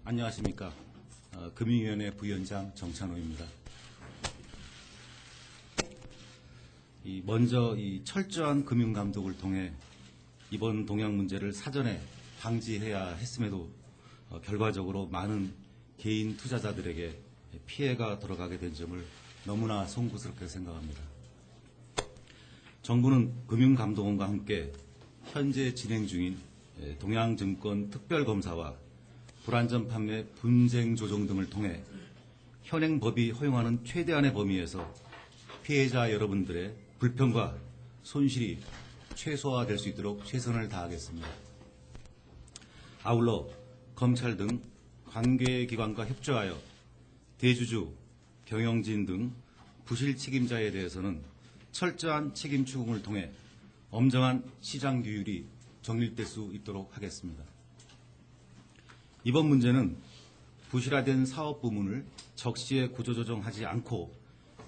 안녕하십니까. 금융위원회 부위원장 정찬호입니다. 먼저 철저한 금융감독을 통해 이번 동향 문제를 사전에 방지해야 했음에도 결과적으로 많은 개인 투자자들에게 피해가 돌아가게 된 점을 너무나 송구스럽게 생각합니다. 정부는 금융감독원과 함께 현재 진행 중인 동향증권 특별검사와 불안전 판매 분쟁 조정 등을 통해 현행 법이 허용하는 최대한의 범위에서 피해자 여러분들의 불편과 손실이 최소화될 수 있도록 최선을 다하겠습니다. 아울러 검찰 등 관계기관과 협조하여 대주주, 경영진 등 부실 책임자에 대해서는 철저한 책임 추궁을 통해 엄정한 시장 규율이 정립될 수 있도록 하겠습니다. 이번 문제는 부실화된 사업 부문을 적시에 구조조정하지 않고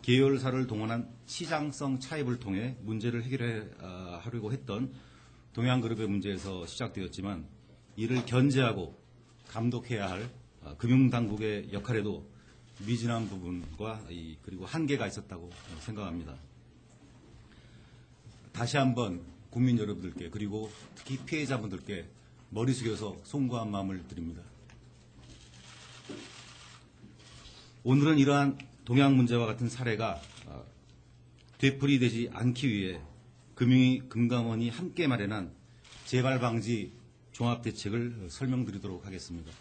계열사를 동원한 시장성 차입을 통해 문제를 해결하려고 했던 동향그룹의 문제에서 시작되었지만 이를 견제하고 감독해야 할 금융당국의 역할에도 미진한 부분과 그리고 한계가 있었다고 생각합니다. 다시 한번 국민 여러분들께 그리고 특히 피해자분들께 머리 숙여서 송구한 마음을 드립니다. 오늘은 이러한 동향 문제와 같은 사례가 되풀이되지 않기 위해 금감원이 함께 마련한 재발 방지 종합대책을 설명드리도록 하겠습니다.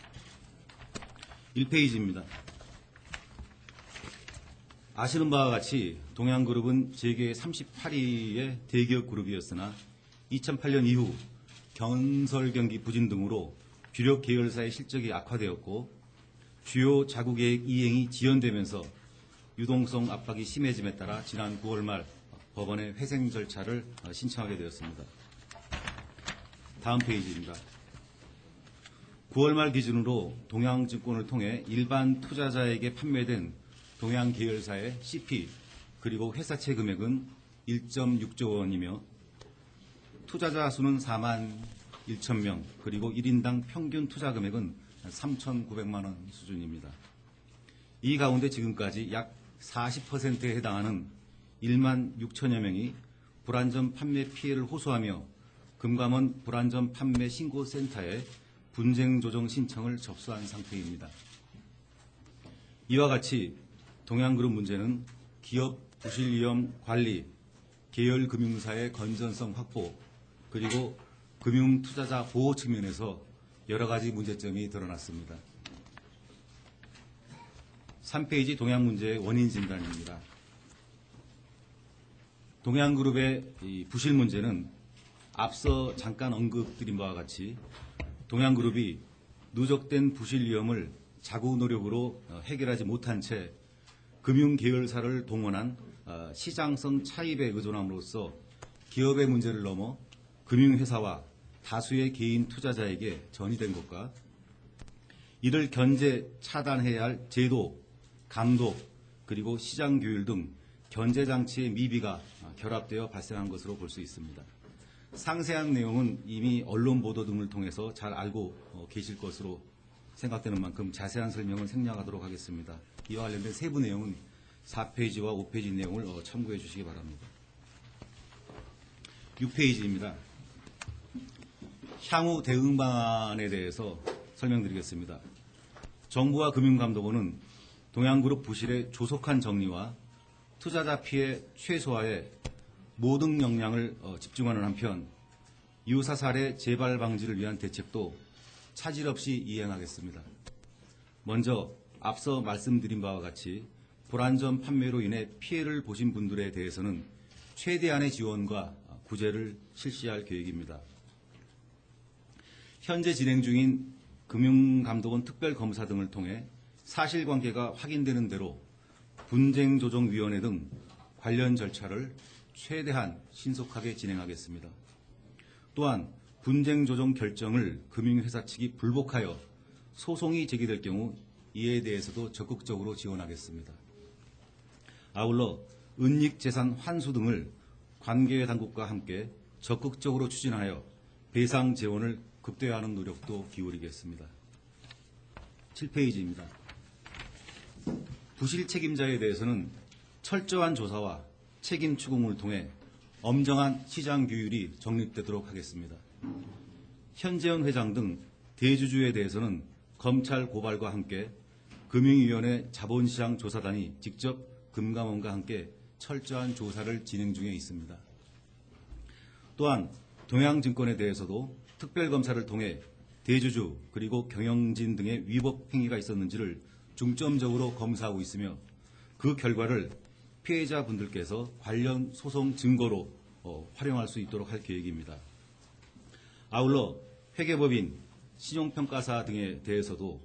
1페이지입니다. 아시는 바와 같이 동향그룹은 재계 38위의 대기업 그룹이었으나 2008년 이후 건설경기 부진 등으로 주력 계열사의 실적이 악화되었고 주요 자구계획 이행이 지연되면서 유동성 압박이 심해짐에 따라 지난 9월 말 법원에 회생 절차를 신청하게 되었습니다. 다음 페이지입니다. 9월 말 기준으로 동향증권을 통해 일반 투자자에게 판매된 동향 계열사의 CP 그리고 회사채 금액은 1.6조 원이며 투자자 수는 4만 1천 명 그리고 1인당 평균 투자 금액은 3,900만 원 수준입니다. 이 가운데 지금까지 약 40%에 해당하는 1만 6천여 명이 불안전 판매 피해를 호소하며 금감원 불안전 판매 신고센터에 분쟁 조정 신청을 접수한 상태입니다. 이와 같이 동향그룹 문제는 기업 부실 위험 관리, 계열금융사의 건전성 확보, 그리고 금융투자자 보호 측면에서 여러 가지 문제점이 드러났습니다. 3페이지 동향 문제의 원인 진단입니다. 동향그룹의 이 부실 문제는 앞서 잠깐 언급드린 바와 같이 동향그룹이 누적된 부실 위험을 자구 노력으로 해결하지 못한 채 금융계열사를 동원한 시장성 차입에 의존함으로써 기업의 문제를 넘어 금융회사와 다수의 개인 투자자에게 전이된 것과 이를 견제 차단해야 할 제도, 감독, 그리고 시장 규율 등 견제장치의 미비가 결합되어 발생한 것으로 볼 수 있습니다. 상세한 내용은 이미 언론 보도 등을 통해서 잘 알고 계실 것으로 생각되는 만큼 자세한 설명을 생략하도록 하겠습니다. 이와 관련된 세부 내용은 4페이지와 5페이지 내용을 참고해 주시기 바랍니다. 6페이지입니다. 향후 대응 방안에 대해서 설명드리겠습니다. 정부와 금융감독원은 동향그룹 부실의 조속한 정리와 투자자 피해 최소화에 모든 역량을 집중하는 한편 유사 사례 재발 방지를 위한 대책도 차질 없이 이행하겠습니다. 먼저 앞서 말씀드린 바와 같이 불안전 판매로 인해 피해를 보신 분들에 대해서는 최대한의 지원과 구제를 실시할 계획입니다. 현재 진행 중인 금융감독원 특별검사 등을 통해 사실관계가 확인되는 대로 분쟁조정위원회 등 관련 절차를 최대한 신속하게 진행하겠습니다. 또한 분쟁조정 결정을 금융회사 측이 불복하여 소송이 제기될 경우 이에 대해서도 적극적으로 지원하겠습니다. 아울러 은닉재산 환수 등을 관계 당국과 함께 적극적으로 추진하여 배상 재원을 극대화하는 노력도 기울이겠습니다. 7페이지입니다. 부실 책임자에 대해서는 철저한 조사와 책임 추궁을 통해 엄정한 시장 규율이 정립되도록 하겠습니다. 현재현 회장 등 대주주에 대해서는 검찰 고발과 함께 금융위원회 자본시장 조사단이 직접 금감원과 함께 철저한 조사를 진행 중에 있습니다. 또한 동양증권에 대해서도 특별검사를 통해 대주주 그리고 경영진 등의 위법 행위가 있었는지를 중점적으로 검사하고 있으며 그 결과를 피해자분들께서 관련 소송 증거로 활용할 수 있도록 할 계획입니다. 아울러 회계법인, 신용평가사 등에 대해서도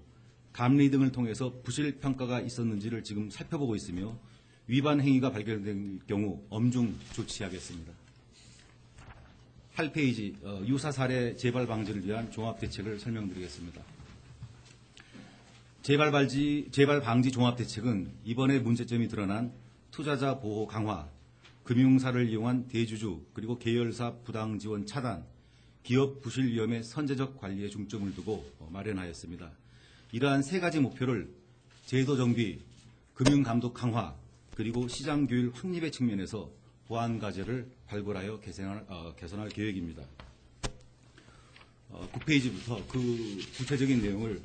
감리 등을 통해서 부실 평가가 있었는지를 지금 살펴보고 있으며 위반 행위가 발견될 경우 엄중 조치하겠습니다. 8페이지 유사 사례 재발 방지를 위한 종합대책을 설명드리겠습니다. 재발 방지 종합대책은 이번에 문제점이 드러난 투자자 보호 강화, 금융사를 이용한 대주주 그리고 계열사 부당 지원 차단, 기업 부실 위험의 선제적 관리에 중점을 두고 마련하였습니다. 이러한 세 가지 목표를 제도 정비, 금융 감독 강화, 그리고 시장 규율 확립의 측면에서 보완 과제를 발굴하여 개선할 계획입니다. 9페이지부터 그 구체적인 내용을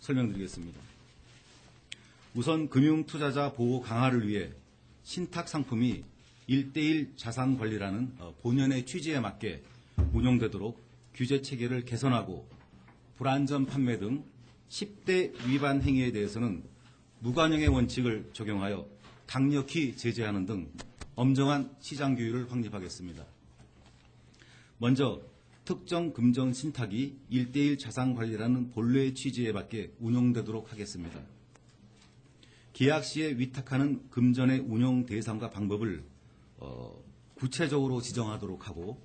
설명드리겠습니다. 우선 금융 투자자 보호 강화를 위해 신탁 상품이 1:1 자산 관리라는 본연의 취지에 맞게 운영되도록 규제 체계를 개선하고 불안전 판매 등 10대 위반 행위에 대해서는 무관용의 원칙을 적용하여 강력히 제재하는 등 엄정한 시장 규율을 확립하겠습니다. 먼저 특정 금전 신탁이 1:1 자산 관리라는 본래의 취지에 맞게 운영되도록 하겠습니다. 계약 시에 위탁하는 금전의 운영 대상과 방법을 구체적으로 지정하도록 하고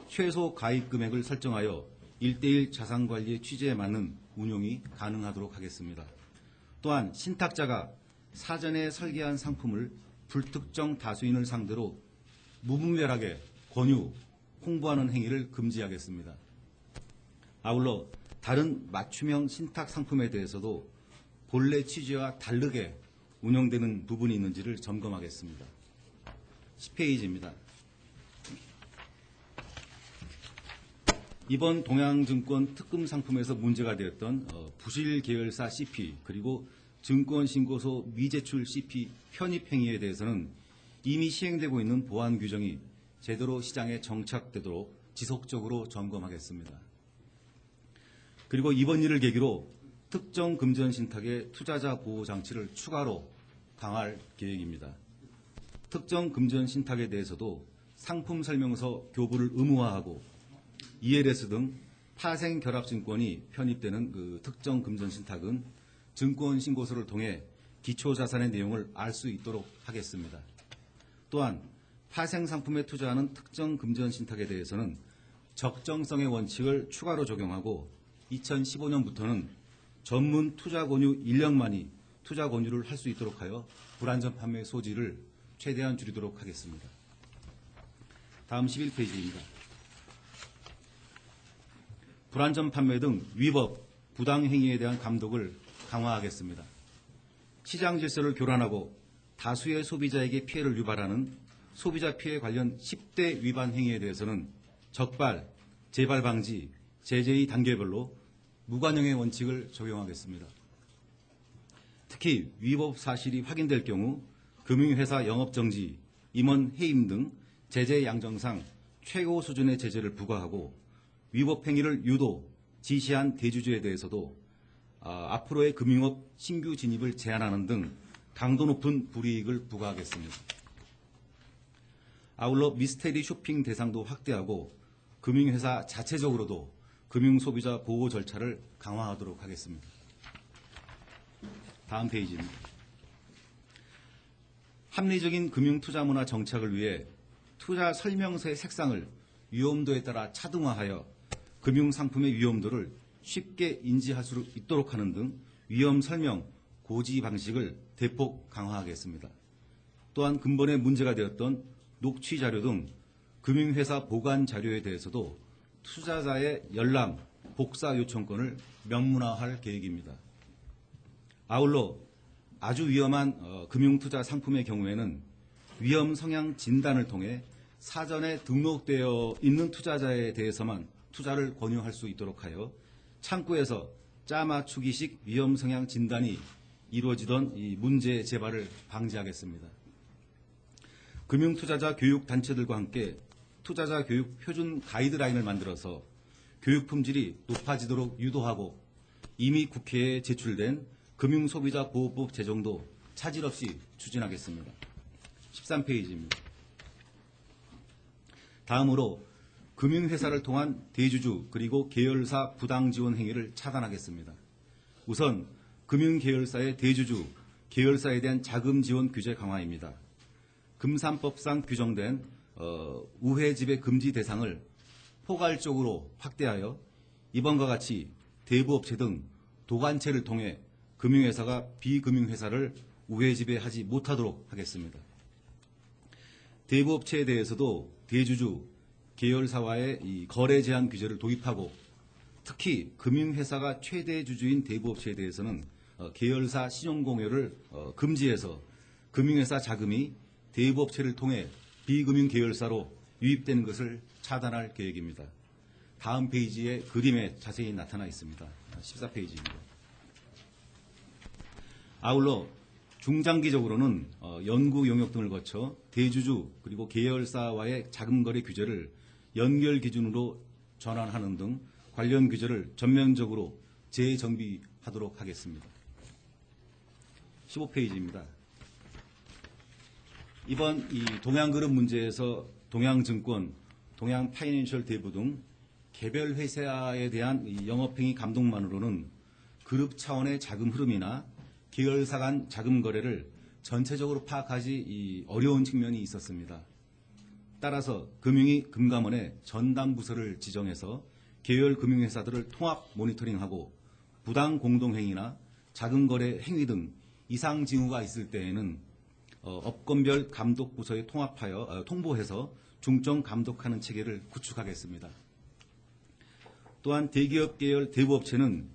최소 가입 금액을 설정하여 1:1 자산 관리의 취지에 맞는 운용이 가능하도록 하겠습니다. 또한 신탁자가 사전에 설계한 상품을 불특정 다수인을 상대로 무분별하게 권유, 홍보하는 행위를 금지하겠습니다. 아울러 다른 맞춤형 신탁 상품에 대해서도 본래 취지와 다르게 운영되는 부분이 있는지를 점검하겠습니다. 10페이지입니다. 이번 동양증권 특금 상품에서 문제가 되었던 부실 계열사 CP 그리고 증권신고서 미제출 CP 편입 행위에 대해서는 이미 시행되고 있는 보안 규정이 제대로 시장에 정착되도록 지속적으로 점검하겠습니다. 그리고 이번 일을 계기로 특정 금전 신탁의 투자자 보호 장치를 추가로 강화할 계획입니다. 특정 금전 신탁에 대해서도 상품 설명서 교부를 의무화하고 ELS 등 파생 결합증권이 편입되는 그 특정 금전 신탁은 증권 신고서를 통해 기초 자산의 내용을 알 수 있도록 하겠습니다. 또한 파생 상품에 투자하는 특정 금전 신탁에 대해서는 적정성의 원칙을 추가로 적용하고 2015년부터는 전문 투자 권유 인력만이 투자 권유를 할 수 있도록 하여 불안전 판매 소지를 최대한 줄이도록 하겠습니다. 다음 11페이지입니다. 불안전 판매 등 위법, 부당 행위에 대한 감독을 강화하겠습니다. 시장 질서를 교란하고 다수의 소비자에게 피해를 유발하는 소비자 피해 관련 10대 위반 행위에 대해서는 적발, 재발 방지, 제재의 단계별로 무관용의 원칙을 적용하겠습니다. 특히 위법 사실이 확인될 경우 금융회사 영업정지, 임원 해임 등 제재 양정상 최고 수준의 제재를 부과하고 위법 행위를 유도, 지시한 대주주에 대해서도 앞으로의 금융업 신규 진입을 제한하는 등 강도 높은 불이익을 부과하겠습니다. 아울러 미스테리 쇼핑 대상도 확대하고 금융회사 자체적으로도 금융소비자 보호 절차를 강화하도록 하겠습니다. 다음 페이지입니다. 합리적인 금융투자문화 정착을 위해 투자 설명서의 색상을 위험도에 따라 차등화하여 금융상품의 위험도를 쉽게 인지할 수 있도록 하는 등 위험 설명, 고지 방식을 대폭 강화하겠습니다. 또한 근본에 문제가 되었던 녹취 자료 등 금융회사 보관 자료에 대해서도 투자자의 열람, 복사 요청권을 명문화할 계획입니다. 아울러 아주 위험한 금융투자 상품의 경우에는 위험 성향 진단을 통해 사전에 등록되어 있는 투자자에 대해서만 투자를 권유할 수 있도록 하여 창구에서 짜맞추기식 위험 성향 진단이 이루어지던 이 문제 재발을 방지하겠습니다. 금융투자자 교육 단체들과 함께 투자자 교육 표준 가이드라인을 만들어서 교육 품질이 높아지도록 유도하고 이미 국회에 제출된 금융소비자보호법 제정도 차질 없이 추진하겠습니다. 13페이지입니다. 다음으로 금융회사를 통한 대주주 그리고 계열사 부당지원 행위를 차단하겠습니다. 우선 금융계열사의 대주주, 계열사에 대한 자금 지원 규제 강화입니다. 금산법상 규정된 우회 지배 금지 대상을 포괄적으로 확대하여 이번과 같이 대부업체 등 도관체를 통해 금융회사가 비금융회사를 우회 지배하지 못하도록 하겠습니다. 대부업체에 대해서도 대주주, 계열사와의 이 거래 제한 규제를 도입하고 특히 금융회사가 최대 주주인 대부업체에 대해서는 계열사 신용공여를 금지해서 금융회사 자금이 대부업체를 통해 비금융계열사로 유입되는 것을 차단할 계획입니다. 다음 페이지에 그림에 자세히 나타나 있습니다. 14페이지입니다. 아울러 중장기적으로는 연구 용역 등을 거쳐 대주주 그리고 계열사와의 자금거래 규제를 연결 기준으로 전환하는 등 관련 규제를 전면적으로 재정비하도록 하겠습니다. 15페이지입니다. 이번 이 동양그룹 문제에서 동양증권, 동양파이낸셜 대부 등 개별 회사에 대한 이 영업행위 감독만으로는 그룹 차원의 자금 흐름이나 계열사 간 자금 거래를 전체적으로 파악하기 어려운 측면이 있었습니다. 따라서 금융위 금감원에 전담 부서를 지정해서 계열 금융회사들을 통합 모니터링하고 부당 공동행위나 자금 거래 행위 등 이상 징후가 있을 때에는 업권별 감독 부서에 통보해서 중점 감독하는 체계를 구축하겠습니다. 또한 대기업 계열 대부업체는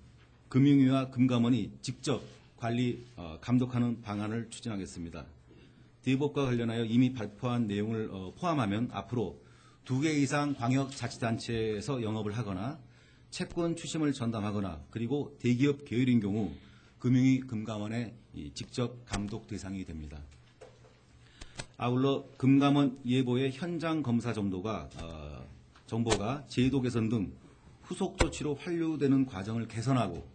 금융위와 금감원이 직접 관리 감독하는 방안을 추진하겠습니다. 대부업과 관련하여 이미 발표한 내용을 포함하면 앞으로 2개 이상 광역자치단체에서 영업을 하거나 채권 추심을 전담하거나 그리고 대기업 계열인 경우 금융위 금감원의 직접 감독 대상이 됩니다. 아울러 금감원 예보의 현장 검사 정보가 제도 개선 등 후속 조치로 환류되는 과정을 개선하고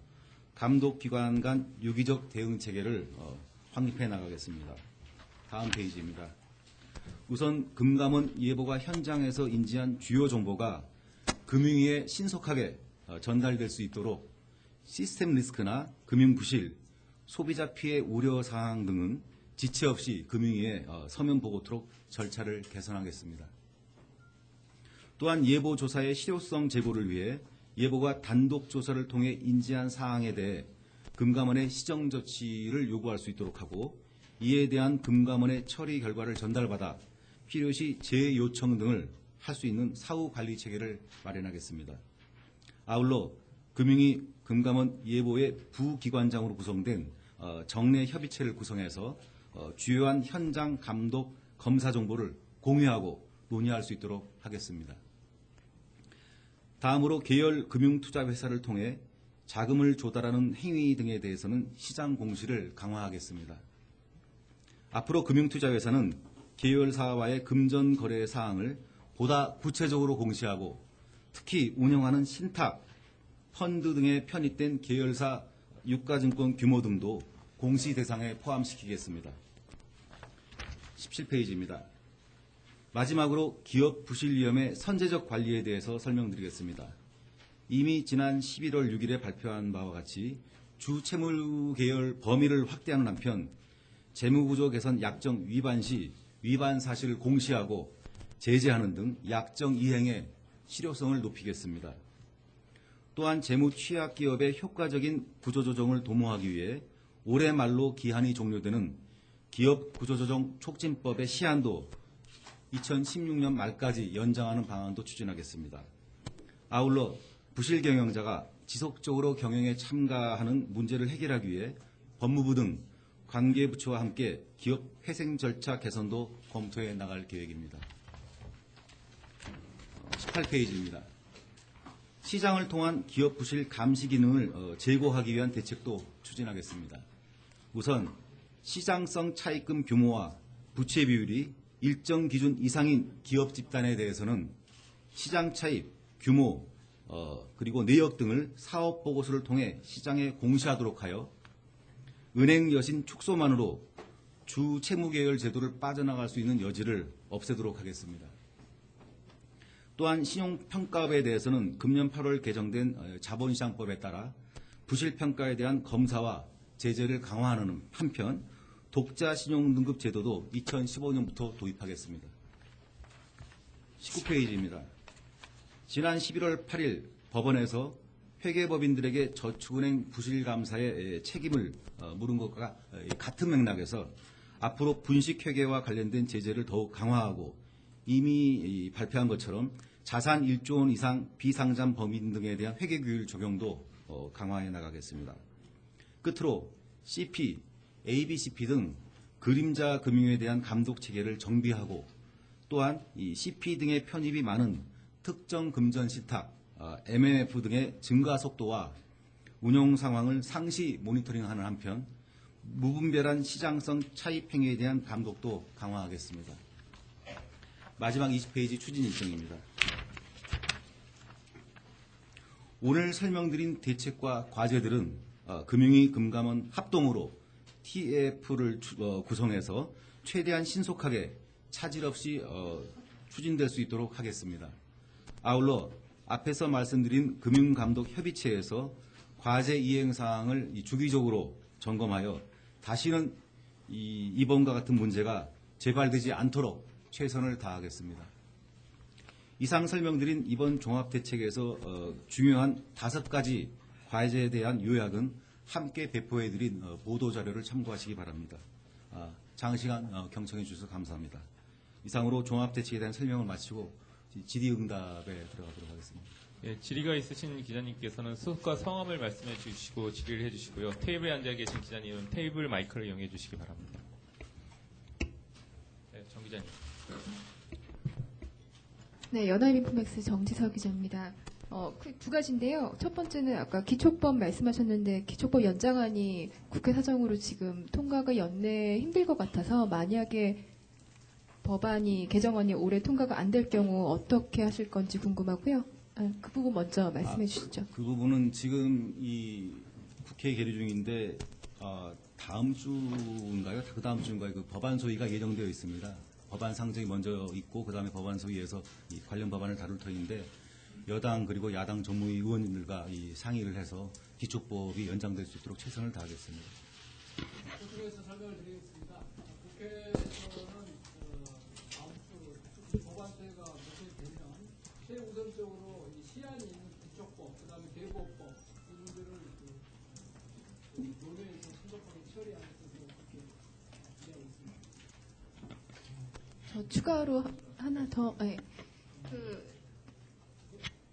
감독기관 간 유기적 대응 체계를 확립해 나가겠습니다. 다음 페이지입니다. 우선 금감원 예보가 현장에서 인지한 주요 정보가 금융위에 신속하게 전달될 수 있도록 시스템 리스크나 금융 부실, 소비자 피해 우려 사항 등은 지체 없이 금융위에 서면 보고토록 절차를 개선하겠습니다. 또한 예보 조사의 실효성 제고를 위해 예보가 단독 조사를 통해 인지한 사항에 대해 금감원의 시정 조치를 요구할 수 있도록 하고 이에 대한 금감원의 처리 결과를 전달받아 필요시 재요청 등을 할 수 있는 사후 관리 체계를 마련하겠습니다. 아울러 금융위 금감원 예보의 부기관장으로 구성된 정례 협의체를 구성해서 주요한 현장 감독 검사 정보를 공유하고 논의할 수 있도록 하겠습니다. 다음으로 계열 금융투자회사를 통해 자금을 조달하는 행위 등에 대해서는 시장 공시를 강화하겠습니다. 앞으로 금융투자회사는 계열사와의 금전 거래 사항을 보다 구체적으로 공시하고 특히 운영하는 신탁, 펀드 등에 편입된 계열사 유가증권 규모 등도 공시 대상에 포함시키겠습니다. 17페이지입니다. 마지막으로 기업 부실 위험의 선제적 관리에 대해서 설명드리겠습니다. 이미 지난 11월 6일에 발표한 바와 같이 주채무 계열 범위를 확대하는 한편 재무구조 개선 약정 위반 시 위반 사실을 공시하고 제재하는 등 약정 이행의 실효성을 높이겠습니다. 또한 재무 취약 기업의 효과적인 구조조정을 도모하기 위해 올해 말로 기한이 종료되는 기업 구조조정 촉진법의 시한도 2016년 말까지 연장하는 방안도 추진하겠습니다. 아울러 부실 경영자가 지속적으로 경영에 참가하는 문제를 해결하기 위해 법무부 등 관계부처와 함께 기업 회생 절차 개선도 검토해 나갈 계획입니다. 18페이지입니다. 시장을 통한 기업 부실 감시 기능을 제고하기 위한 대책도 추진하겠습니다. 우선 시장성 차입금 규모와 부채 비율이 일정 기준 이상인 기업 집단에 대해서는 시장 차입, 규모, 그리고 내역 등을 사업 보고서를 통해 시장에 공시하도록 하여 은행 여신 축소만으로 주 채무계열 제도를 빠져나갈 수 있는 여지를 없애도록 하겠습니다. 또한 신용평가업에 대해서는 금년 8월 개정된 자본시장법에 따라 부실평가에 대한 검사와 제재를 강화하는 한편 독자 신용등급 제도도 2015년부터 도입하겠습니다. 19페이지입니다. 지난 11월 8일 법원에서 회계법인들에게 저축은행 부실감사의 책임을 물은 것과 같은 맥락에서 앞으로 분식회계와 관련된 제재를 더욱 강화하고 이미 발표한 것처럼 자산 1조 원 이상 비상장 법인 등에 대한 회계규율 적용도 강화해 나가겠습니다. 끝으로 CP, ABCP 등 그림자 금융에 대한 감독 체계를 정비하고 또한 이 CP 등의 편입이 많은 특정 금전 실탁, MMF 등의 증가 속도와 운용 상황을 상시 모니터링하는 한편 무분별한 시장성 차입 행위에 대한 감독도 강화하겠습니다. 마지막 20페이지 추진 일정입니다. 오늘 설명드린 대책과 과제들은 금융위 금감원 합동으로 TF를 구성해서 최대한 신속하게 차질 없이 추진될 수 있도록 하겠습니다. 아울러 앞에서 말씀드린 금융감독협의체에서 과제 이행 사항을 주기적으로 점검하여 다시는 이번과 같은 문제가 재발되지 않도록 최선을 다하겠습니다. 이상 설명드린 이번 종합대책에서 중요한 5가지 과제에 대한 요약은 함께 배포해드린 보도자료를 참고하시기 바랍니다. 장시간 경청해 주셔서 감사합니다. 이상으로 종합대책에 대한 설명을 마치고 질의응답에 들어가도록 하겠습니다. 예, 질의가 있으신 기자님께서는 소속과 성함을 말씀해 주시고 질의를 해 주시고요. 테이블에 앉아 계신 기자님은 테이블 마이크를 이용해 주시기 바랍니다. 네, 정 기자님. 네, 연합인포맥스 정지석 기자입니다. 두 가지인데요. 첫 번째는 아까 기초법 말씀하셨는데 기초법 연장안이 국회 사정으로 지금 통과가 연내 힘들 것 같아서 만약에 법안이 개정안이 올해 통과가 안 될 경우 어떻게 하실 건지 궁금하고요. 그 부분 먼저 말씀해 주시죠. 그 부분은 지금 이 국회 계류 중인데 다음 주인가요? 그 다음 주인가요? 그 법안 소위가 예정되어 있습니다. 법안 상정이 먼저 있고 그다음에 법안 소위에서 이 관련 법안을 다룰 터인데 여당 그리고 야당 전무위 의원님들과 이 상의를 해서 기초법이 연장될 수 있도록 최선을 다하겠습니다. 국회에서 설명을 드리겠습니다. 국회에서는 다음 주 법안체가 모색되면 최우선적으로 이 시안이 있는 기초법, 그다음에 대법법 이 문제를 논의해서 신속하게 처리하는 것으로 그렇게 기대하고 있습니다. 저 추가로 하나 더. 네.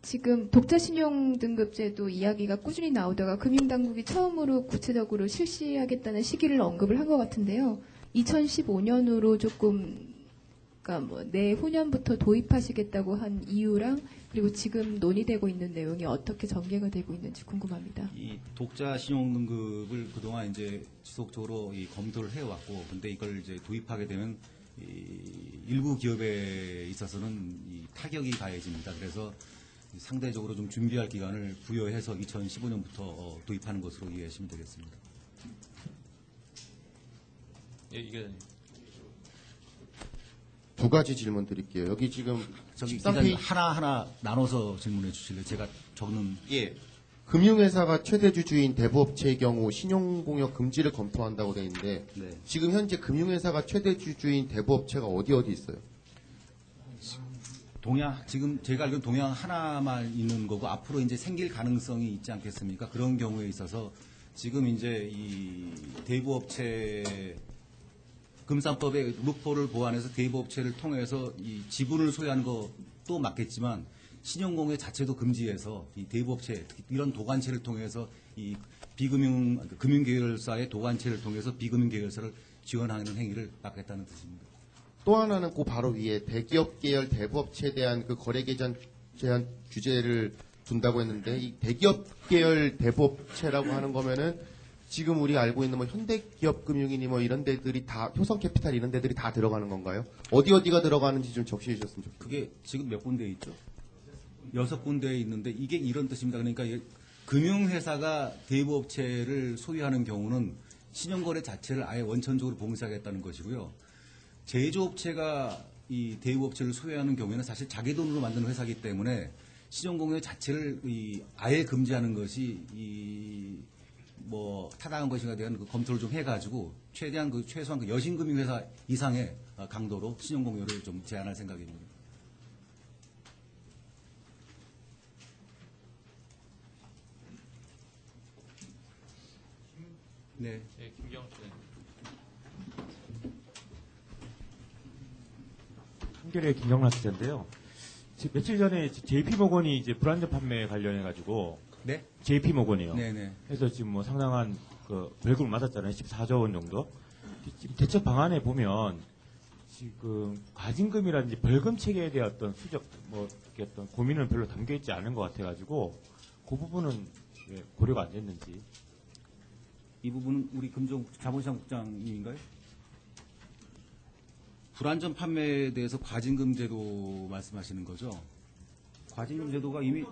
지금 독자신용등급제도 이야기가 꾸준히 나오다가 금융당국이 처음으로 구체적으로 실시하겠다는 시기를 언급을 한 것 같은데요. 2015년으로 조금, 그러니까 뭐 내후년부터 도입하시겠다고 한 이유랑 그리고 지금 논의되고 있는 내용이 어떻게 전개가 되고 있는지 궁금합니다. 이 독자신용등급을 그동안 이제 지속적으로 검토를 해왔고, 근데 이걸 이제 도입하게 되면 일부 기업에 있어서는 이 타격이 가해집니다. 그래서 상대적으로 좀 준비할 기간을 부여해서 2015년부터 도입하는 것으로 이해하시면 되겠습니다. 예, 이 기자님. 두 가지 질문 드릴게요. 여기 지금 저기 13페이지 기자님 하나하나 나눠서 질문해 주실래요? 제가 적는. 예. 금융회사가 최대 주주인 대부업체의 경우 신용공여 금지를 검토한다고 되어 있는데 네. 지금 현재 금융회사가 최대 주주인 대부업체가 어디 있어요? 지금 제가 알기로는 동양 하나만 있는 거고 앞으로 이제 생길 가능성이 있지 않겠습니까? 그런 경우에 있어서 지금 이제 이 대부업체 금산법의 루포를 보완해서 대부업체를 통해서 이 지분을 소유하는 것도 맞겠지만 신용공여 자체도 금지해서 이 대부업체 특히 이런 도관체를 통해서 이 금융계열사의 도관체를 통해서 비금융계열사를 지원하는 행위를 막겠다는 뜻입니다. 또 하나는 그 바로 위에 대기업 계열 대부업체에 대한 그 거래 제한 규제를 둔다고 했는데 이 대기업 계열 대부업체라고 하는 거면은 지금 우리 알고 있는 뭐 현대기업금융이니 뭐 이런 데들이 다 효성캐피탈 이런 데들이 다 들어가는 건가요? 어디가 들어가는지 좀 적시해 주셨으면 좋겠습니다. 그게 지금 몇 군데에 있죠? 6군데에 있는데 이게 이런 뜻입니다. 그러니까 금융회사가 대부업체를 소유하는 경우는 신용거래 자체를 아예 원천적으로 봉쇄하겠다는 것이고요. 제조업체가 이 대부업체를 소유하는 경우에는 사실 자기 돈으로 만드는 회사이기 때문에 신용공여 자체를 아예 금지하는 것이 뭐 타당한 것인가에 대한 그 검토를 좀 해가지고 최대한 최소한 여신금융회사 이상의 강도로 신용공여를 좀 제한할 생각입니다. 네. 네, 김경호 기자님. 한겨레 김경락 기자인데요. 며칠 전에 JP모건이 이제 불안전 판매 관련해 가지고 네? JP모건이요. 네네. 그래서 지금 뭐 상당한 그 벌금을 맞았잖아요. 14조 원 정도. 지금 대처 방안에 보면 지금 과징금이라든지 벌금 체계에 대한 어떤 수적 뭐 이렇게 어떤 고민은 별로 담겨 있지 않은 것 같아 가지고 그 부분은 왜 고려가 안 됐는지. 이 부분은 우리 자본시장 국장님인가요? 불안전 판매에 대해서 과징금 제도 말씀하시는 거죠? 과징금 제도가 이미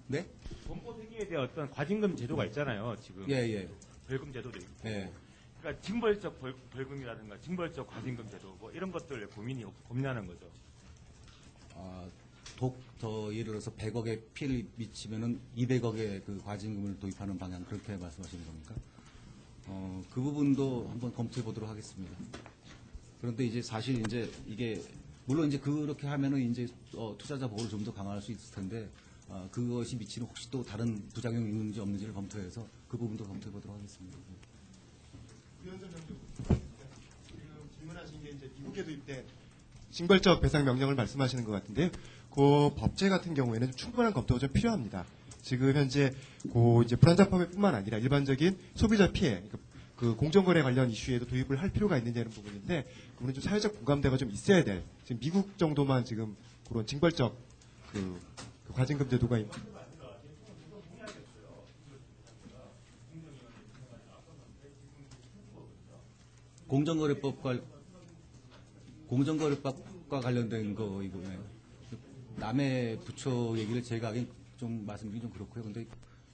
네? 범법 행위에 대한 어떤 과징금 제도가 있잖아요. 지금 예. 벌금 제도도 있고. 예. 그러니까 징벌적 벌금이라든가 징벌적 과징금 제도 뭐 이런 것들 고민하는 거죠. 더 예를 들어서 100억의 피해를 미치면은 200억의 그 과징금을 도입하는 방향 그렇게 말씀하시는 겁니까? 그 부분도 한번 검토해 보도록 하겠습니다. 그런데 이제 사실 이제 이게 물론 이제 그렇게 하면은 이제 투자자 보호를 좀 더 강화할 수 있을 텐데 그것이 미치는 혹시 또 다른 부작용이 있는지 없는지를 검토해서 그 부분도 검토해 보도록 하겠습니다. 지금 질문하신 게 이제 미국에 도입된 징벌적 배상 명령을 말씀하시는 것 같은데요. 그 법제 같은 경우에는 좀 충분한 검토가 좀 필요합니다. 지금 현재 이제 불안전 판매뿐만 아니라 일반적인 소비자 피해, 그 공정거래 관련 이슈에도 도입을 할 필요가 있느냐는 부분인데 그거는 좀 사회적 공감대가 좀 있어야 될. 지금 미국 정도만 지금 그런 징벌적 그 과징금 제도가 공정거래법과 관련된 거 이거네. 남의 부처 얘기를 제가 하긴 좀 말씀드리기 좀 그렇고요. 근데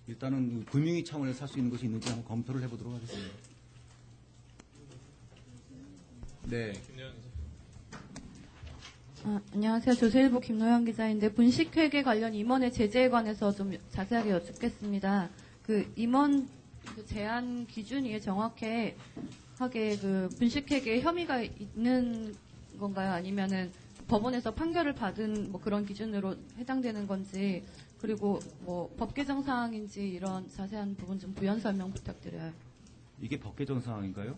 일단은 금융위 차원에서 할 수 있는 것이 있는지 한번 검토를 해보도록 하겠습니다. 네. 김노영 기자. 안녕하세요. 조선일보 김노영 기자인데 분식회계 관련 임원의 제재에 관해서 좀 자세하게 여쭙겠습니다. 그 임원 제한 기준이 정확하게 그 분식회계에 혐의가 있는 건가요? 아니면은 법원에서 판결을 받은 뭐 그런 기준으로 해당되는 건지 그리고 뭐 법 개정 사항인지 이런 자세한 부분 좀 부연 설명 부탁드려요. 이게 법 개정 사항인가요?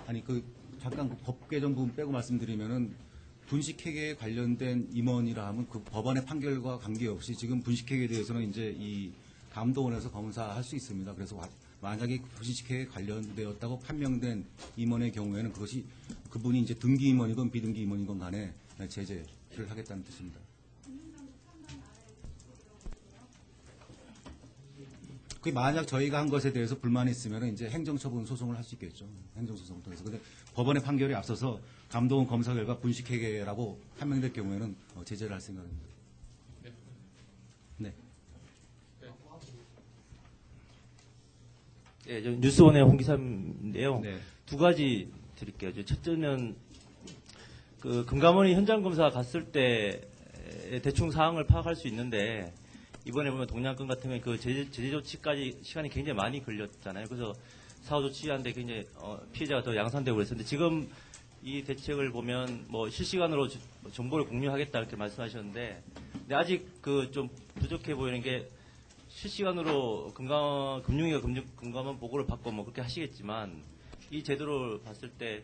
아니 잠깐 법 개정 부분 빼고 말씀드리면은 분식회계에 관련된 임원이라 하면 그 법원의 판결과 관계없이 지금 분식회계에 대해서는 이제 이 감독원에서 검사할 수 있습니다. 그래서 만약에 분식회계에 관련되었다고 판명된 임원의 경우에는 그분이 이제 등기 임원이건 비등기 임원이건 간에 제재를 하겠다는 뜻입니다. 그 만약 저희가 한 것에 대해서 불만이 있으면 이제 행정처분 소송을 할 수 있겠죠. 행정소송을 통해서. 근데 법원의 판결이 앞서서 감독원 검사 결과 분식회계라고 판명될 경우에는 제재를 할 생각입니다. 네. 네, 저 뉴스원의 홍 기사인데요. 네. 두 가지 드릴게요. 첫째는 그 금감원이 현장 검사 갔을 때 대충 사항을 파악할 수 있는데 이번에 보면 동양권 같은 경우에 그 제재 조치까지 시간이 굉장히 많이 걸렸잖아요. 그래서 사후 조치하는데 굉장히 피해자가 더 양산되고 그랬었는데 지금 이 대책을 보면 뭐 실시간으로 정보를 공유하겠다 이렇게 말씀하셨는데 근데 아직 그 좀 부족해 보이는 게 실시간으로 금융위가 금감원 보고를 받고 뭐 그렇게 하시겠지만 이 제도를 봤을 때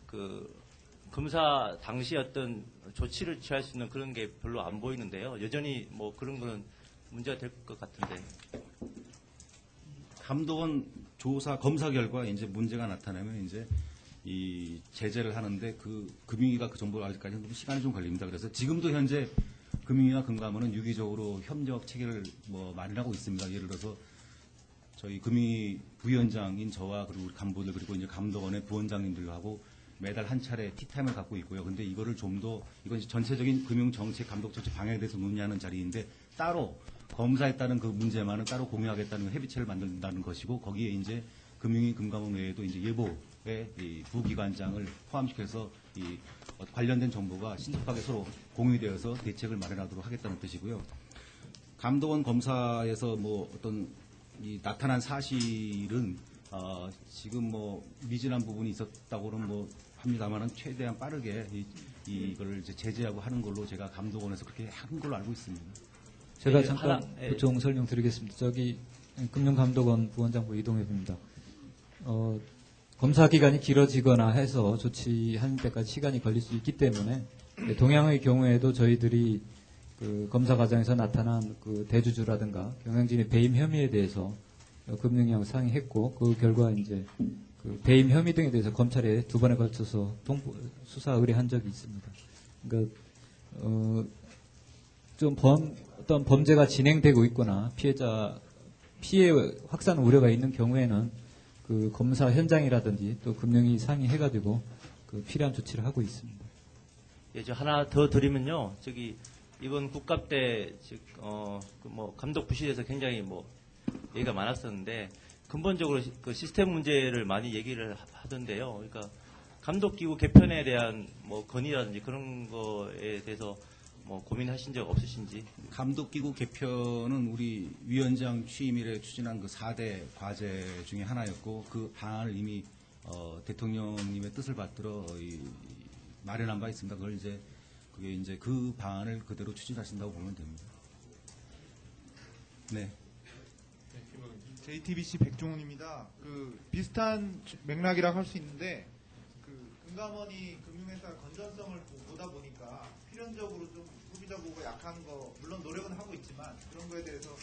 그 검사 당시 어떤 조치를 취할 수 있는 그런 게 별로 안 보이는데요. 여전히 뭐 그런 거는 문제가 될 것 같은데. 감독원 조사 검사 결과 이제 문제가 나타나면 이제 이 제재를 하는데 그 금융위가 그 정보를 아직까지는 좀 시간이 좀 걸립니다. 그래서 지금도 현재 금융위와 금감원은 유기적으로 협력 체계를 뭐 마련하고 있습니다. 예를 들어서 저희 금융위 부위원장인 저와 그리고 우리 간부들 그리고 이제 감독원의 부원장님들하고 매달 한 차례 티타임을 갖고 있고요. 근데 이거를 좀 더 이건 이제 전체적인 금융 정책 감독 정책 방향에 대해서 논의하는 자리인데 따로 검사에 따른 그 문제만은 따로 공유하겠다는 협의체를 만든다는 것이고 거기에 이제 금융위 금감원 외에도 이제 예보의 이 부기관장을 포함시켜서 이 관련된 정보가 신속하게 서로 공유되어서 대책을 마련하도록 하겠다는 뜻이고요. 감독원 검사에서 뭐 어떤 이 나타난 사실은 지금 뭐 미진한 부분이 있었다고는 뭐 합니다만은 최대한 빠르게 이걸 이제 제재하고 하는 걸로 제가 감독원에서 그렇게 한 걸로 알고 있습니다. 제가 네, 잠깐 보충 설명드리겠습니다. 저기 금융감독원 부원장부 이동엽입니다. 검사 기간이 길어지거나 해서 조치하는 때까지 시간이 걸릴 수 있기 때문에 동양의 경우에도 저희들이 그 검사 과정에서 나타난 그 대주주라든가 경영진의 배임 혐의에 대해서 금융위하고 상의했고 그 결과 이제 그 배임 혐의 등에 대해서 검찰에 2번에 걸쳐서 수사 의뢰한 적이 있습니다. 그러니까 좀 어떤 범죄가 진행되고 있거나 피해 확산 우려가 있는 경우에는 그 검사 현장이라든지 또 금융위 상의해가지고 그 필요한 조치를 하고 있습니다. 예, 저 하나 더 드리면요. 저기 이번 국감 때 뭐 감독 부실에서 굉장히 뭐 얘기가 많았었는데 근본적으로 그 시스템 문제를 많이 얘기를 하던데요. 그러니까 감독기구 개편에 대한 뭐 건의라든지 그런 거에 대해서 뭐 고민하신 적 없으신지? 감독기구 개편은 우리 위원장 취임 이래 추진한 그 4대 과제 중에 하나였고 그 방안을 이미 대통령님의 뜻을 받들어 마련한 바 있습니다. 그게 이제 그 방안을 그대로 추진하신다고 보면 됩니다. 네. JTBC 백종훈입니다. 그 비슷한 맥락이라고 할 수 있는데 그 금감원이 금융회사 건전성을 보다 보니까 필연적으로 좀 소비자 보호가 약한 거 물론 노력은 하고 있지만 그런 거에 대해서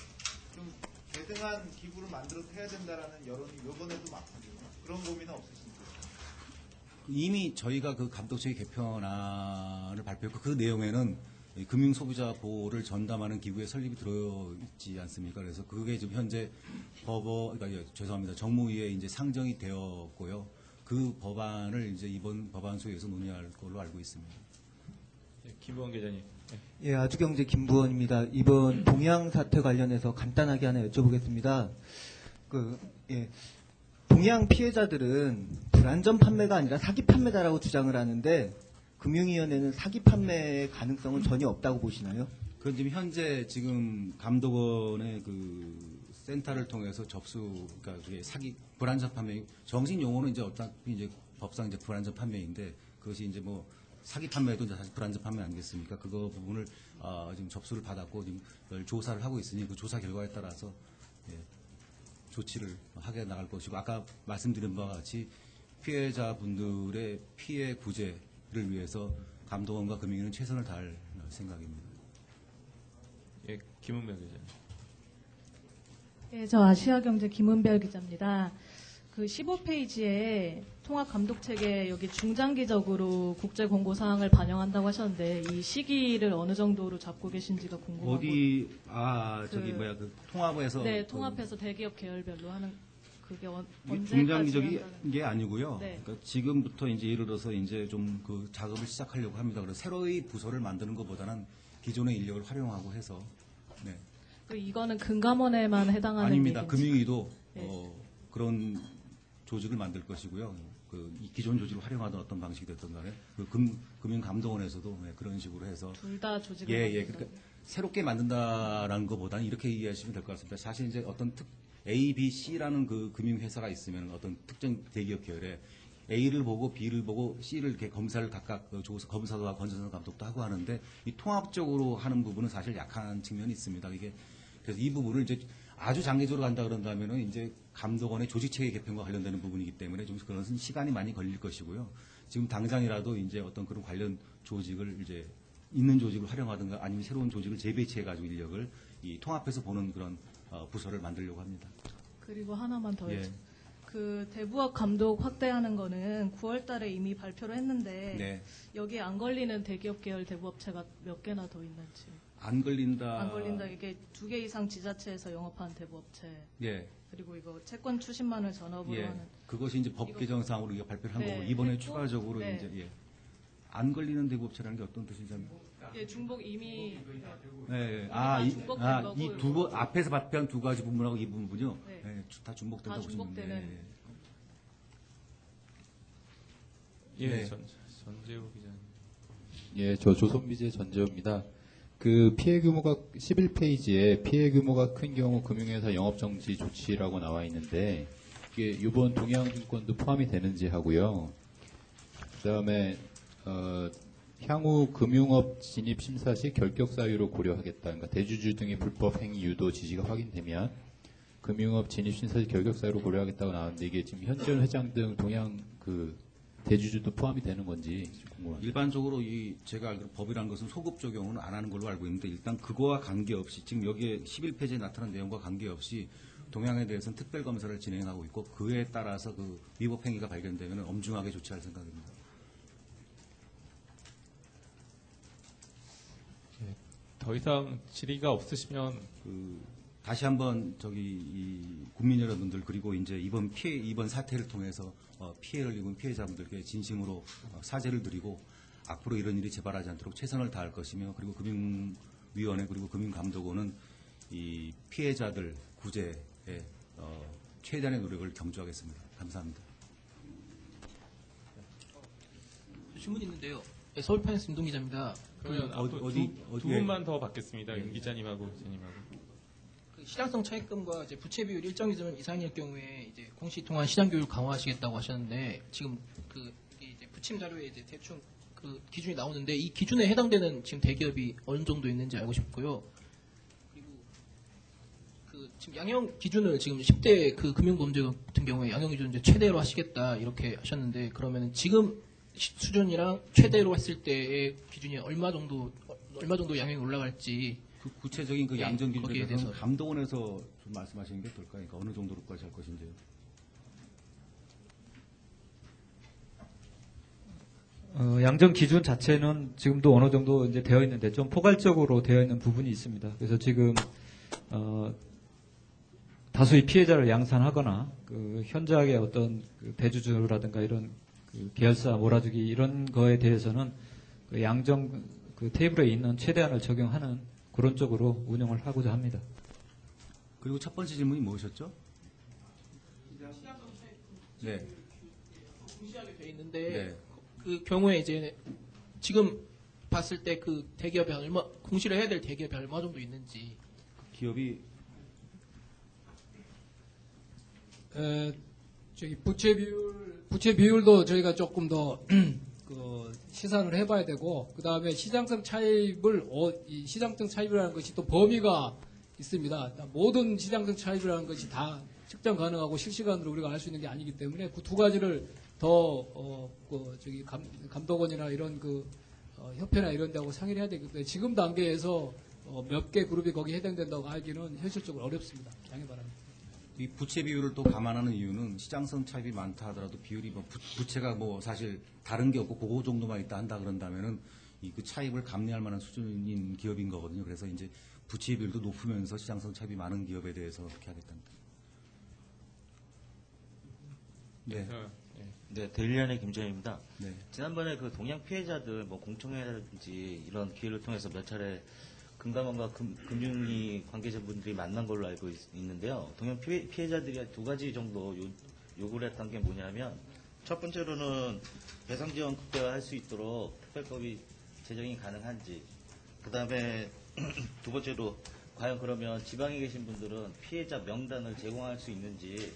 좀 대등한 기구를 만들어서 해야 된다라는 여론이 이번에도 많거든요. 그런 고민은 없으신가요? 이미 저희가 그 감독체계 개편안을 발표했고 그 내용에는 금융 소비자 보호를 전담하는 기구의 설립이 들어있지 않습니까? 그래서 그게 지금 현재 죄송합니다. 정무위에 이제 상정이 되었고요. 그 법안을 이제 이번 법안소에서 논의할 걸로 알고 있습니다. 네, 김부원 기자님. 네. 예, 아주경제 김부원입니다. 이번 동양 사태 관련해서 간단하게 하나 여쭤보겠습니다. 동양 피해자들은 불안전 판매가 아니라 사기 판매다라고 주장을 하는데 금융위원회는 사기 판매의 가능성은 전혀 없다고 보시나요? 그건 지금 현재 지금 감독원의 그 센터를 통해서 그러니까 그게 불안전 판매, 정식 용어는 이제 어차피 이제 법상 이제 불안전 판매인데 그것이 이제 뭐 사기 판매도 이제 사실 불안전 판매 아니겠습니까? 그거 부분을 지금 접수를 받았고 지금 조사를 하고 있으니 그 조사 결과에 따라서 조치를 하게 나갈 것이고 아까 말씀드린 바와 같이 피해자분들의 피해 구제를 위해서 감독원과 금융위는 최선을 다할 생각입니다. 예, 김은별 기자님. 예, 저 아시아경제 김은별 기자입니다. 그 15페이지에 통합감독체계 여기 중장기적으로 국제 공고 사항을 반영한다고 하셨는데 이 시기를 어느 정도로 잡고 계신지가 궁금하고. 그 통합에서. 네, 통합해서 대기업 계열별로 하는 그게 언제까지 중장기적인 한다는 게 아니고요. 네. 그러니까 지금부터 이제 예를 들어서 이제 좀 그 작업을 시작하려고 합니다. 그래서 새로이 부서를 만드는 것보다는 기존의 인력을 활용하고 해서. 네. 이거는 금감원에만 해당하는 아닙니다. 얘기인지. 금융위도 네. 그런 조직을 만들 것이고요. 이 기존 조직을 활용하던 어떤 방식이 됐던 간에 금융감독원에서도 그런 식으로 해서 둘 다 조직을 그러니까 새롭게 만든다라는 것보다는 이렇게 이해하시면 될 것 같습니다. 사실 이제 어떤 A, B, C라는 그 금융회사가 있으면 어떤 특정 대기업 계열에 A를 보고 B를 보고 C를 이렇게 검사를 각각 검사와 건전성 감독도 하고 하는데 이 통합적으로 하는 부분은 사실 약한 측면이 있습니다. 이게 그래서 이 부분을 이제 아주 장기적으로 간다 그런다면은 이제 감독원의 조직 체계 개편과 관련되는 부분이기 때문에 좀 그것은 시간이 많이 걸릴 것이고요. 지금 당장이라도 이제 어떤 그런 관련 조직을 이제 있는 조직을 활용하든가 아니면 새로운 조직을 재배치해가지고 인력을 이 통합해서 보는 그런 부서를 만들려고 합니다. 그리고 하나만 더 예. 그 대부업 감독 확대하는 거는 9월 달에 이미 발표를 했는데 네. 여기에 안 걸리는 대기업 계열 대부업체가 몇 개나 더 있는지. 안 걸린다. 안 걸린다. 이게 2개 이상 지자체에서 영업하는 대부업체. 예. 그리고 이거 채권 추심만을 전업으로 예. 하는. 그것이 이제 법 개정상으로 우리가 발표를 한 네, 거고 이번에 했고, 추가적으로 네. 이제 예. 안 걸리는 대부업체라는 게 어떤 뜻인지 예, 중복 이미 네. 중복된 거고 이 두 번 앞에서 발표한 두 가지 부분하고 이 부분요. 네. 네, 다 중복된다고 다 보시면 돼요. 중복되는. 네. 예, 네. 전재우 기자님. 예, 저 조선비제 전재호입니다. 그 피해 규모가 11페이지에 피해 규모가 큰 경우 금융회사 영업정지 조치라고 나와 있는데 이게 이번 동양증권도 포함이 되는지 하고요. 그다음에 향후 금융업 진입 심사 시 결격 사유로 고려하겠다. 그러니까 대주주 등의 불법 행위 유도 지시가 확인되면 금융업 진입 심사 시 결격 사유로 고려하겠다고 나왔는데 이게 지금 현전 회장 등 동양 그 대주주도 포함이 되는 건지 궁금합니다. 일반적으로 이 제가 알기로 법이라는 것은 소급 적용은 안 하는 걸로 알고 있는데 일단 그거와 관계없이 지금 여기에 11페이지에 나타난 내용과 관계없이 동양에 대해서는 특별 검사를 진행하고 있고 그에 따라서 그 위법 행위가 발견되면 엄중하게 조치할 생각입니다. 더 이상 질의가 없으시면 다시 한번 이 국민 여러분들 그리고 이제 이번 사태를 통해서 피해를 입은 피해자분들께 진심으로 사죄를 드리고 앞으로 이런 일이 재발하지 않도록 최선을 다할 것이며 그리고 금융위원회 그리고 금융감독원은 이 피해자들 구제에 최대한의 노력을 경주하겠습니다. 감사합니다. 질문 있는데요. 네, 서울파이낸스 임동 기자입니다. 그러면 앞으로 두 분만 더 받겠습니다. 윤 기자님하고 기자님하고. 그 시장성 차입금과 이제 부채 비율 일정 기준 이상일 경우에 이제 공시 통한 시장 교육 강화하시겠다고 하셨는데 지금 그 이제 부침 자료에 이제 대충 그 기준이 나오는데 이 기준에 해당되는 지금 대기업이 어느 정도 있는지 알고 싶고요. 그리고 그 지금 양형 기준을 지금 10대 그 금융범죄 같은 경우에 양형 기준 이제 최대로 하시겠다 이렇게 하셨는데 그러면 지금 수준이랑 최대로 했을 때의 기준이 얼마 정도 양형이 올라갈지 그 구체적인 그 양정 기준에 거기에 대해서는 대해서. 감독원에서 좀 말씀하시는 게 어떨까요? 그러니까 어느 정도로까지 할 것인지요. 양정 기준 자체는 지금도 어느 정도 이제 되어 있는데 좀 포괄적으로 되어 있는 부분이 있습니다. 그래서 지금 다수의 피해자를 양산하거나 그 현저하게 어떤 그 대주주라든가 이런 그 계열사 몰아주기 이런 거에 대해서는 그 양정 그 테이블에 있는 최대한을 적용하는 그런 쪽으로 운영을 하고자 합니다. 그리고 첫 번째 질문이 무엇이었죠? 네. 공시하게 돼 있는데 네. 그 경우에 이제 지금 봤을 때 그 대기업이 얼마 공시를 해야 될 대기업이 얼마 정도 있는지 기업이 저기 부채 비율도 저희가 조금 더 그 시산을 해봐야 되고 그 다음에 시장성 차입을 이 시장성 차입이라는 것이 또 범위가 있습니다. 모든 시장성 차입이라는 것이 다 측정 가능하고 실시간으로 우리가 알 수 있는 게 아니기 때문에 그 두 가지를 더 저기 감독원이나 이런 그 협회나 이런 데하고 상의를 해야 되기 때문에 지금 단계에서 몇 개 그룹이 거기 해당된다고 하기는 현실적으로 어렵습니다. 양해 바랍니다. 이 부채 비율을 또 감안하는 이유는 시장성 차입이 많다 하더라도 비율이 뭐 부채가 뭐 사실 다른 게 없고 그거 정도만 있다 한다 그런다면은 이 그 차입을 감내할 만한 수준인 기업인 거거든요. 그래서 이제 부채 비율도 높으면서 시장성 차입이 많은 기업에 대해서 그렇게 하겠답니다. 네. 네, 데일리안의 김재현입니다. 네. 지난번에 그 동양 피해자들 뭐 공청회라든지 이런 기회를 통해서 몇 차례 금감원과 금융위 관계자분들이 만난 걸로 알고 있는데요. 동양 피해자들이 두 가지 정도 요구를 했던 게 뭐냐면 첫 번째로는 배상 지원 극대화할 수 있도록 특별법이 제정이 가능한지, 그 다음에 두 번째로 과연 그러면 지방에 계신 분들은 피해자 명단을 제공할 수 있는지,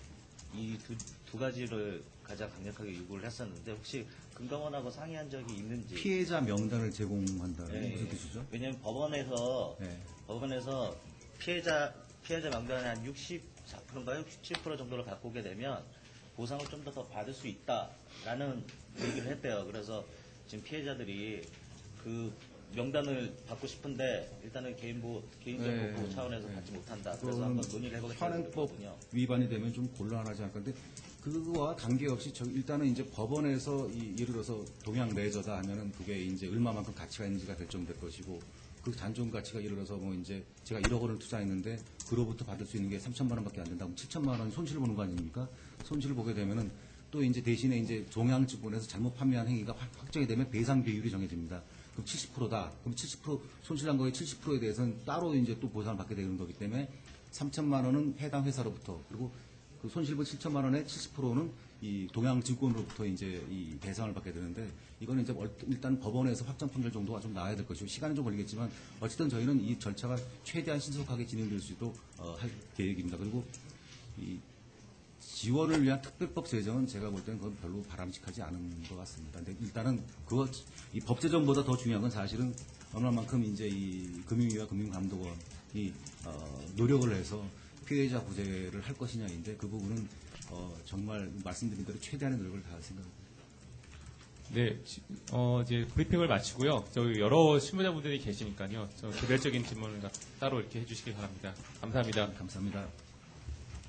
이 두 가지를 가장 강력하게 요구를 했었는데 혹시 금감원하고 상의한 적이 있는지. 피해자 명단을 제공한다는 네. 무슨 뜻이죠? 왜냐하면 법원에서 피해자 명단의 한 64%인가요? 67% 정도를 갖고 오게 되면 보상을 좀 더 받을 수 있다라는 얘기를 했대요. 그래서 지금 피해자들이 그 명단을 받고 싶은데 일단은 개인정보 보호 차원에서 받지 못한다. 그래서 한번 논의를 해보겠다는 현행법 거거든요. 위반이 되면 좀 곤란하지 않을까. 근데 그거와 관계없이 일단은 이제 법원에서 예를 들어서 동양 레저다 하면은 그게 이제 얼마만큼 가치가 있는지가 결정될 것이고 그 단종 가치가 예를 들어서 뭐 이제 제가 1억 원을 투자했는데 그로부터 받을 수 있는 게 3천만 원밖에 안 된다. 그럼 7천만 원 손실을 보는 거 아닙니까? 손실을 보게 되면은 또 이제 대신에 이제 동양증권에서 잘못 판매한 행위가 확정이 되면 배상 비율이 정해집니다. 그럼 70%다. 그럼 70% 손실한 거에 70%에 대해서는 따로 이제 또 보상을 받게 되는 거기 때문에 3천만 원은 해당 회사로부터 그리고 그 손실분 7천만 원의 70%는 이 동양증권으로부터 이제 이 배상을 받게 되는데 이거는 이제 일단 법원에서 확정 판결 정도가 좀 나와야 될 것이고 시간은 좀 걸리겠지만 어쨌든 저희는 이 절차가 최대한 신속하게 진행될 수 있도록 할 계획입니다. 그리고 이 지원을 위한 특별법 제정은 제가 볼 때는 그건 별로 바람직하지 않은 것 같습니다. 근데 일단은 이 법 제정보다 더 중요한 건 사실은 얼마만큼 이제 이 금융위와 금융감독원이 노력을 해서 피해자 구제를 할 것이냐인데 그 부분은 정말 말씀드린 대로 최대한의 노력을 다할 생각입니다. 네, 이제 브리핑을 마치고요. 저희 여러 실무자분들이 계시니까요. 개별적인 질문을 따로 이렇게 해주시기 바랍니다. 감사합니다. 감사합니다.